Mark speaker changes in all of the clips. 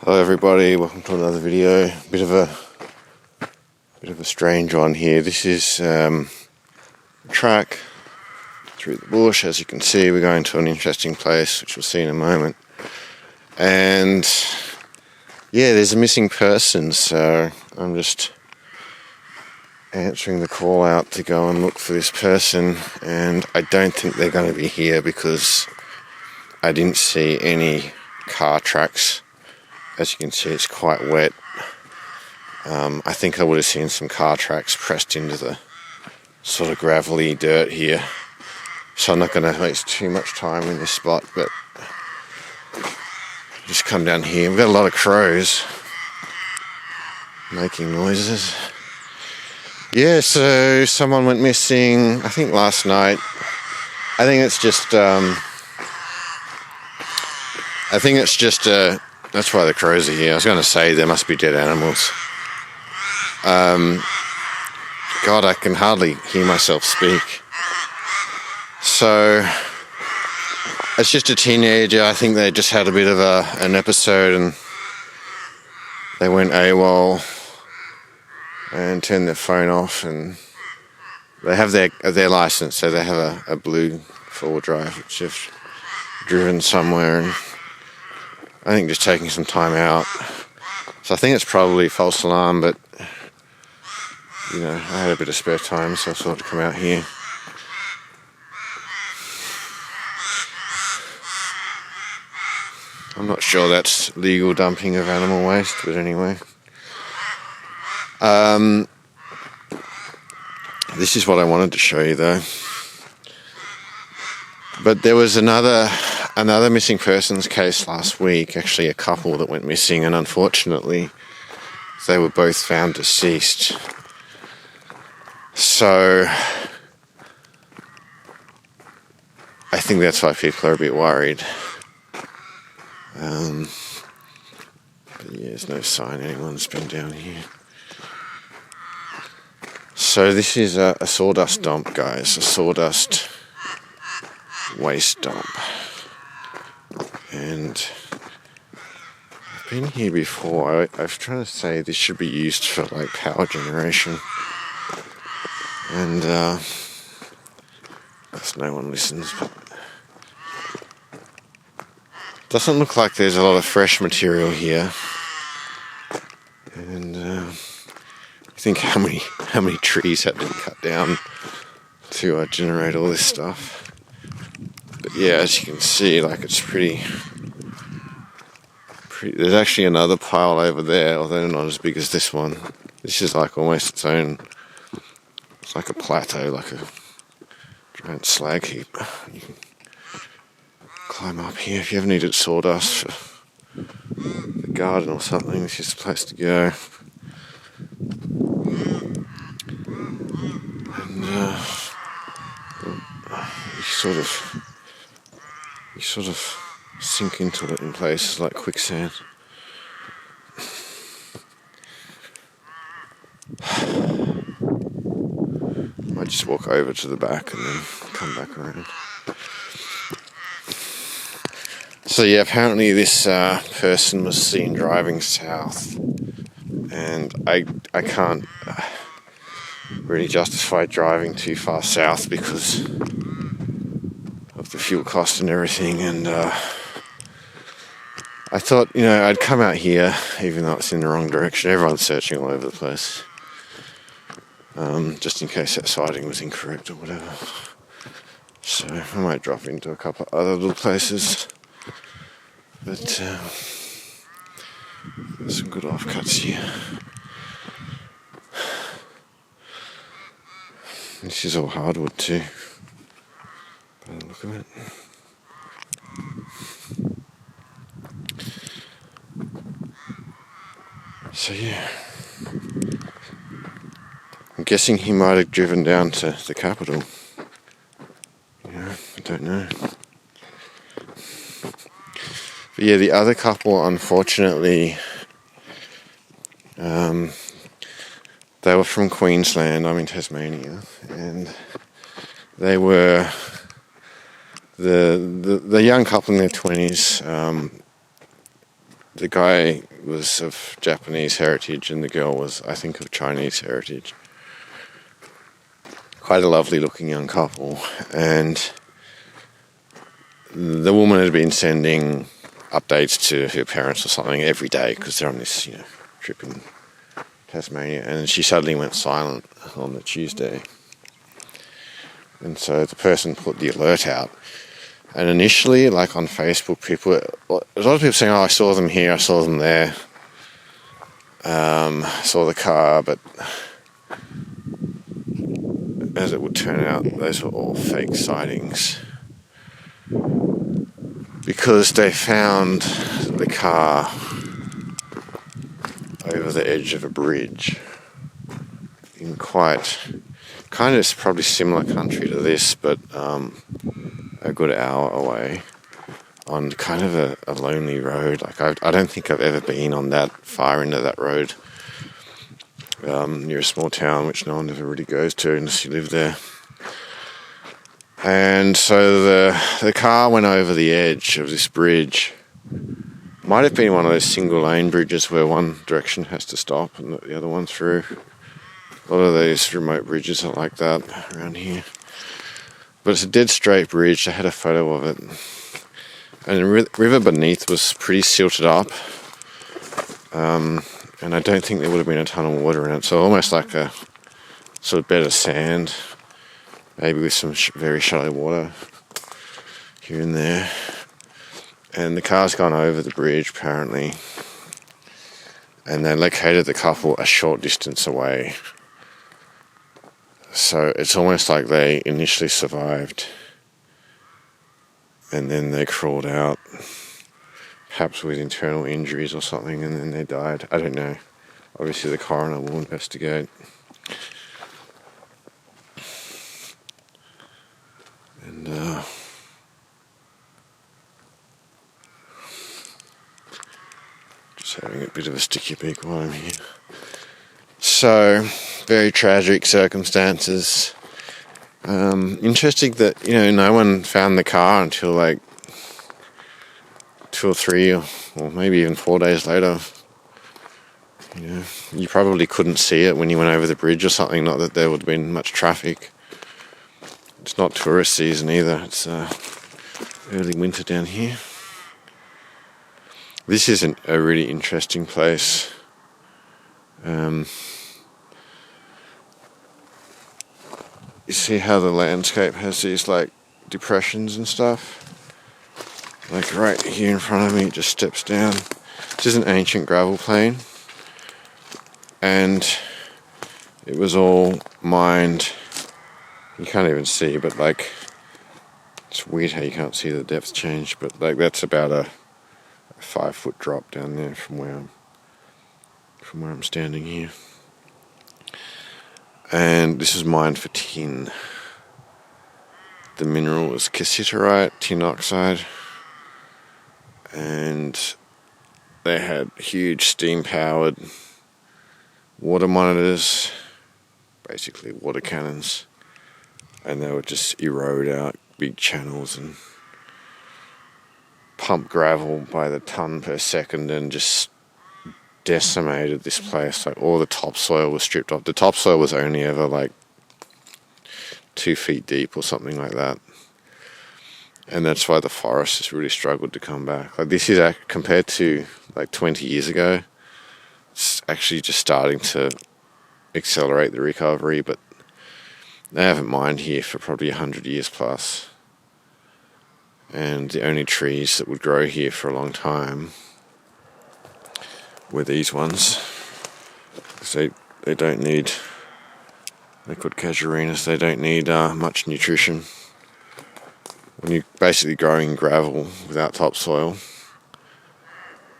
Speaker 1: Hello everybody, welcome to another video. Bit of a strange one here. This is a track through the bush. As you can see, we're going to an interesting place, which we'll see in a moment. And yeah, there's a missing person, so I'm just answering the call out to go and look for this person, and I don't think they're going to be here because I didn't see any car tracks. As you can see, it's quite wet. I think I would have seen some car tracks pressed into the sort of gravelly dirt here. So I'm not going to waste too much time in this spot, but just come down here. We've got a lot of crows making noises. Yeah, so someone went missing, I think last night. I think it's just that's why the crows are here. I was going to say there must be dead animals. God, I can hardly hear myself speak. So, it's just a teenager. I think they just had a bit of an episode and they went AWOL and turned their phone off, and they have their license, so they have a blue four-wheel drive which they've driven somewhere, and I think just taking some time out. So I think it's probably false alarm, but you know, I had a bit of spare time, so I thought I'd come out here. I'm not sure that's legal dumping of animal waste, but anyway. This is what I wanted to show you though. But there was another missing persons case last week, actually a couple that went missing, and unfortunately they were both found deceased. So I think that's why people are a bit worried. But yeah, there's no sign anyone's been down here. So this is a sawdust dump, guys, a sawdust waste dump. And I've been here before. I was trying to say this should be used for like power generation, and because no one listens. But doesn't look like there's a lot of fresh material here. And I think how many trees had to be cut down to generate all this stuff. But yeah, as you can see, like it's pretty. There's actually another pile over there, although not as big as this one. This is like almost its own. It's like a plateau, like a giant slag heap. You can climb up here if you ever needed sawdust for the garden or something. This is the place to go. And you sort of sink into it in places like quicksand. Might just walk over to the back and then come back around. So yeah, apparently this person was seen driving south, and I can't really justify driving too far south because of the fuel cost and everything, and I thought, you know, I'd come out here even though it's in the wrong direction. Everyone's searching all over the place, just in case that sighting was incorrect or whatever. So I might drop into a couple of other little places, but there's some good offcuts here. This is all hardwood too, by the look of it. So yeah, I'm guessing he might have driven down to the capital. You know, I don't know. But yeah, the other couple, unfortunately, they were from Queensland. I'm in Tasmania, and they were the young couple in their 20s. the guy was of Japanese heritage and the girl was, I think, of Chinese heritage. Quite a lovely looking young couple, and the woman had been sending updates to her parents or something every day because they're on this, trip in Tasmania, and she suddenly went silent on the Tuesday. And so the person put the alert out. And initially, like on Facebook, a lot of people saying, "Oh, I saw them here, I saw them there, saw the car," but as it would turn out, those were all fake sightings. Because they found the car over the edge of a bridge in quite, kind of probably similar country to this, but a good hour away on kind of a lonely road. Like I don't think I've ever been on that far into that road near a small town which no one ever really goes to unless you live there. And so the car went over the edge of this bridge. Might have been one of those single lane bridges where one direction has to stop and the other one through. A lot of those remote bridges are like that around here. But it's a dead straight bridge. I had a photo of it. And the river beneath was pretty silted up. And I don't think there would have been a ton of water in it. So almost like a sort of bed of sand. Maybe with some very shallow water here and there. And the car's gone over the bridge, apparently. And they located the couple a short distance away. So it's almost like they initially survived. And then they crawled out. Perhaps with internal injuries or something, and then they died. I don't know. Obviously the coroner will investigate. And just having a bit of a sticky beak while I'm here. So, very tragic circumstances. Interesting that, no one found the car until like 2 or 3 or maybe even 4 days later. You probably couldn't see it when you went over the bridge or something, not that there would have been much traffic. It's not tourist season either, it's early winter down here. This is a really interesting place. You see how the landscape has these like depressions and stuff? Like right here in front of me, it just steps down. This is an ancient gravel plain. And it was all mined. You can't even see, but like, it's weird how you can't see the depth change, but like that's about a 5-foot drop down there from where I'm standing here. And this is mined for tin. The mineral is cassiterite, tin oxide, and they had huge steam-powered water monitors, basically water cannons, and they would just erode out big channels and pump gravel by the ton per second and just decimated this place. Like all the topsoil was stripped off. The topsoil was only ever like 2 feet deep or something like that. And that's why the forest has really struggled to come back. Like this is compared to like 20 years ago, it's actually just starting to accelerate the recovery, but they haven't mined here for probably 100 years plus. And the only trees that would grow here for a long time were these ones. Because they don't need, liquid casuarinas, they don't need much nutrition. When you're basically growing gravel without topsoil,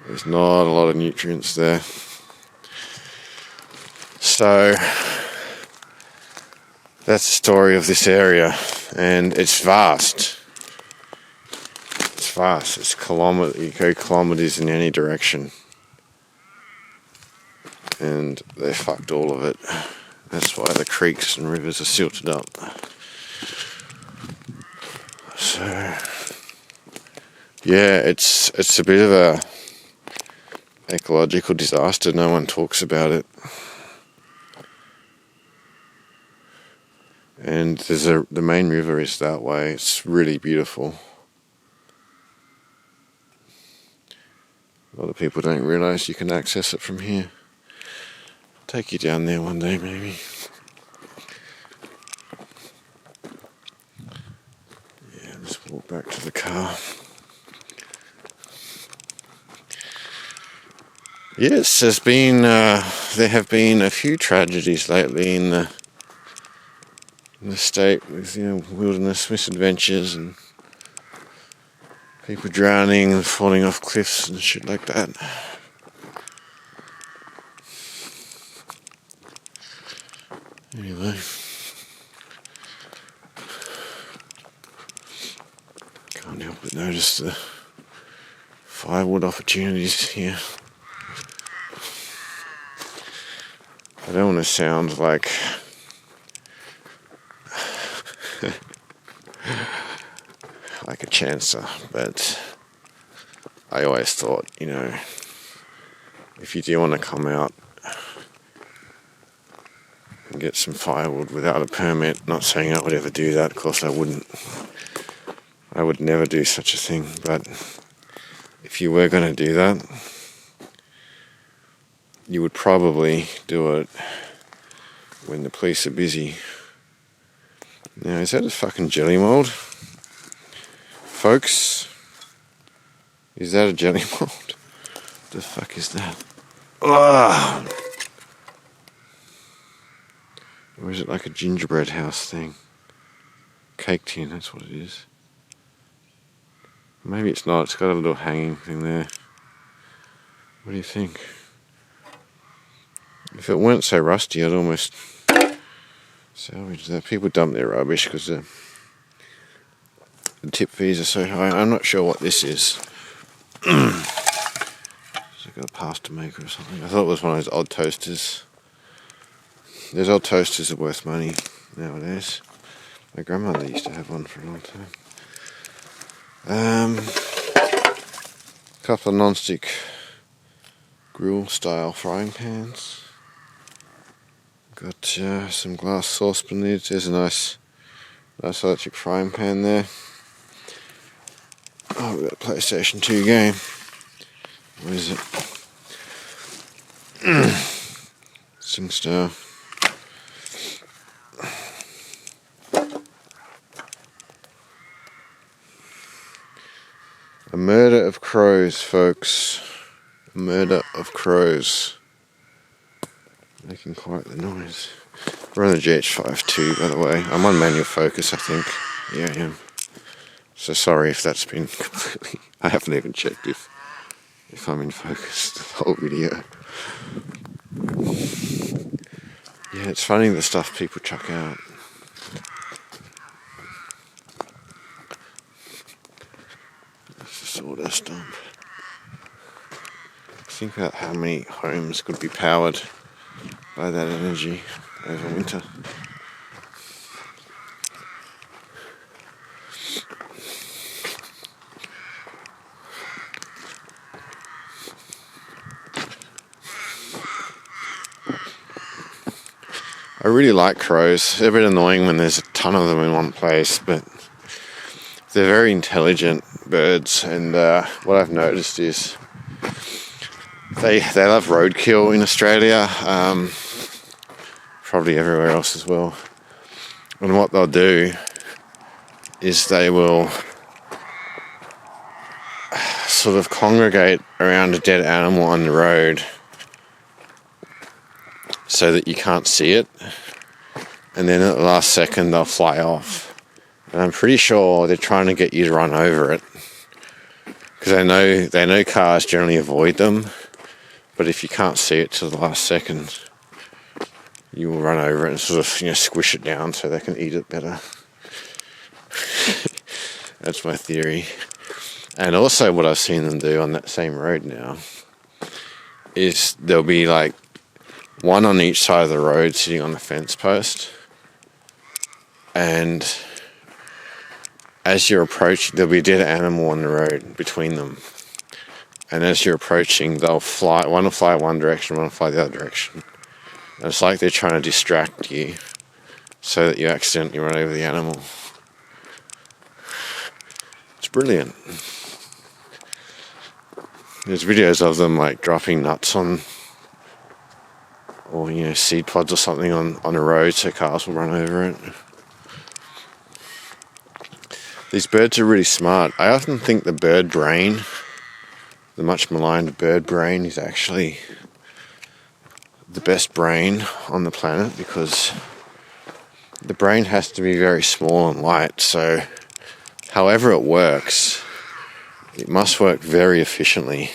Speaker 1: there's not a lot of nutrients there. So that's the story of this area, and it's vast. It's vast. It's you go kilometers in any direction, and they fucked all of it. That's why the creeks and rivers are silted up. So yeah, it's a bit of ecological disaster. No one talks about it. And the main river is that way. It's really beautiful. A lot of people don't realise you can access it from here. Take you down there one day, maybe. Yeah, just walk back to the car. Yes, there have been a few tragedies lately in the state with, wilderness misadventures and people drowning and falling off cliffs and shit like that. Anyway, can't help but notice the firewood opportunities here. I don't want to sound like like a chancer, but I always thought, if you do want to come out and get some firewood without a permit, not saying I would ever do that, of course I wouldn't. I would never do such a thing, but if you were going to do that, you would probably do it when the police are busy. Now, is that a fucking jelly mold? Folks, is that a jelly mold? What the fuck is that? Ah! Or is it like a gingerbread house thing? Cake tin, that's what it is. Maybe it's not, it's got a little hanging thing there. What do you think? If it weren't so rusty, I'd almost salvage that. People dump their rubbish because the tip fees are so high. I'm not sure what this is. It's like a pasta maker or something. I thought it was one of those odd toasters. Those old toasters are worth money nowadays. My grandmother used to have one for a long time. A couple of non-stick grill style frying pans. Got some glass saucepan lids. There's a nice electric frying pan there. Oh, we've got a PlayStation 2 game. What is it? SingStar. A murder of crows, folks. A murder of crows. Making quite the noise. We're on the GH52, by the way. I'm on manual focus, I think. Yeah, I am. So sorry if that's been completely... I haven't even checked if I'm in focus the whole video. Yeah, it's funny the stuff people chuck out. That's a sawdust dump. Think about how many homes could be powered by that energy over winter. I really like crows. They're a bit annoying when there's a ton of them in one place, but they're very intelligent birds, and what I've noticed is they love roadkill in Australia, probably everywhere else as well. And what they'll do is they will sort of congregate around a dead animal on the road so that you can't see it, and then at the last second they'll fly off. And I'm pretty sure they're trying to get you to run over it, because they know cars generally avoid them, but if you can't see it till the last second, you will run over it and sort of squish it down so they can eat it better. That's my theory. And also what I've seen them do on that same road now is there'll be like one on each side of the road sitting on the fence post, and as you're approaching, there'll be a dead animal on the road between them, and as you're approaching, they'll fly. One will fly one direction, one will fly the other direction. And it's like they're trying to distract you so that you accidentally run over the animal. It's brilliant. There's videos of them like dropping nuts on, or seed pods or something on a road so cars will run over it. These birds are really smart. I often think the bird brain, the much maligned bird brain, is actually the best brain on the planet, because the brain has to be very small and light, so however it works, it must work very efficiently,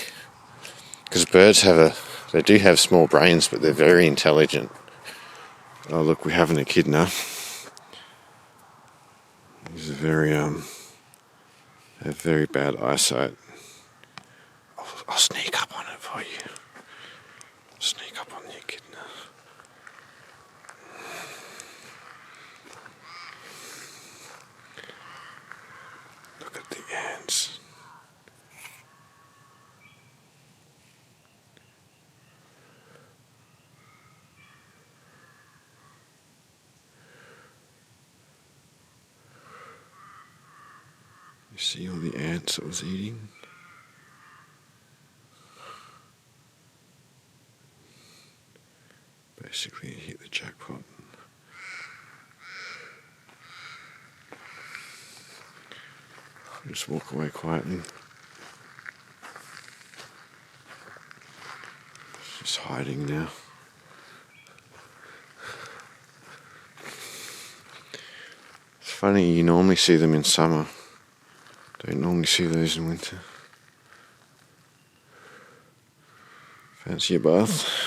Speaker 1: because birds they do have small brains, but they're very intelligent. Oh look, we're having a echidna. These are they have very bad eyesight. I'll sneak up on it for you. Sneak up on the echidna. Look at the ants. You see all the ants it was eating? Basically, it hit the jackpot. I'll just walk away quietly. It's just hiding now. It's funny, you normally see them in summer. Don't normally see those in winter. Fancy a bath?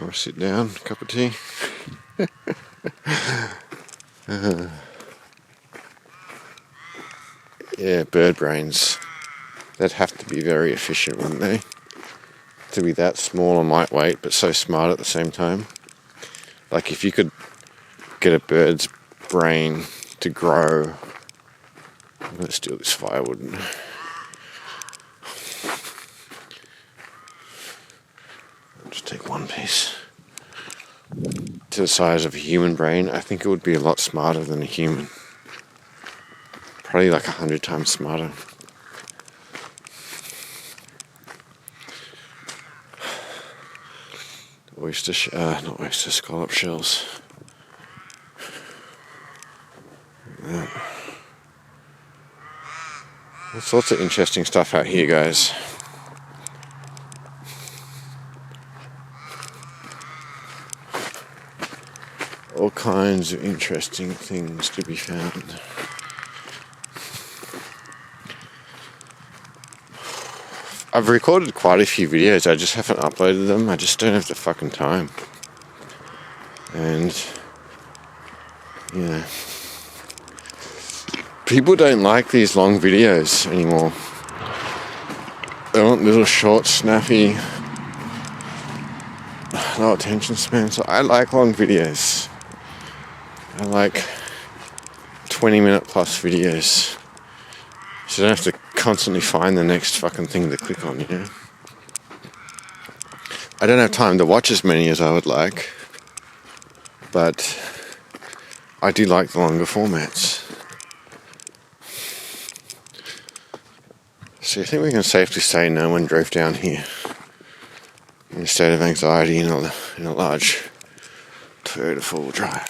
Speaker 1: Or sit down, cup of tea. Yeah, bird brains. They'd have to be very efficient, wouldn't they? To be that small and lightweight, but so smart at the same time. Like if you could get a bird's brain to grow. I'm going to steal this firewood. I'll just take one piece. To the size of a human brain, I think it would be a lot smarter than a human. Probably like 100 times smarter. Not oyster, scallop shells. Yeah. All sorts of interesting stuff out here, guys. All kinds of interesting things to be found. I've recorded quite a few videos, I just haven't uploaded them. I just don't have the fucking time. And, people don't like these long videos anymore. They want little short, snappy, low attention span. So I like long videos. I like 20-minute plus videos. So you don't have to constantly find the next fucking thing to click on, I don't have time to watch as many as I would like, but I do like the longer formats. So I think we can safely say no one drove down here in a state of anxiety in a large Toyota 4-wheel drive.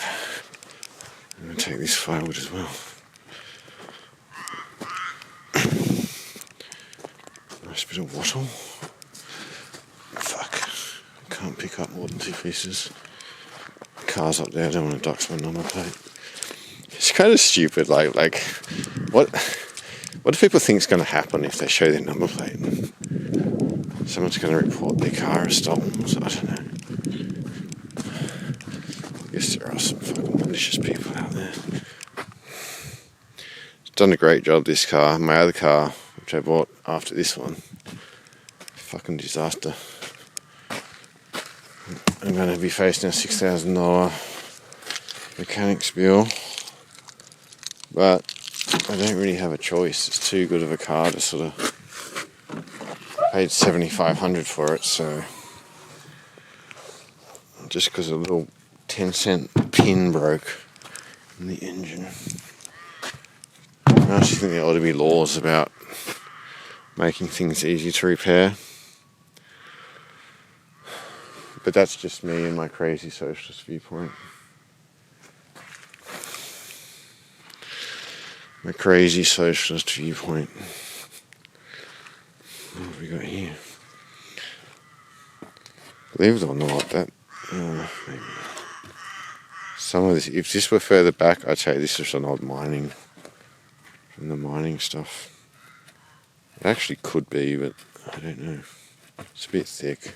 Speaker 1: I'm going to take this firewood as well. Nice bit of wattle. Fuck. I can't pick up more than 2 pieces. Car's up there, I don't want to dox my number plate. It's kind of stupid, like what do people think is going to happen if they show their number plate? Someone's going to report their car as stolen, so I don't know. I guess there are some fucking malicious people out there. It's done a great job, this car. My other car, which I bought after this one, fucking disaster. I'm going to be facing a $6,000 mechanics bill But I don't really have a choice. It's too good of a car to sort of... I paid $7,500 for it, so... Just because a little 10-cent pin broke in the engine. I actually think there ought to be laws about making things easy to repair. But that's just me and my crazy socialist viewpoint. My crazy socialist viewpoint. What have we got here? Believe it or not, that... maybe. Some of this, if this were further back, I'd say this is an old mining... from the mining stuff. It actually could be, but I don't know. It's a bit thick.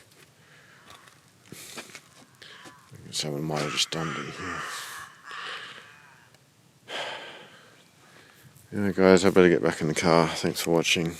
Speaker 1: Someone might have just dumped it here. Anyway guys, I better get back in the car. Thanks for watching.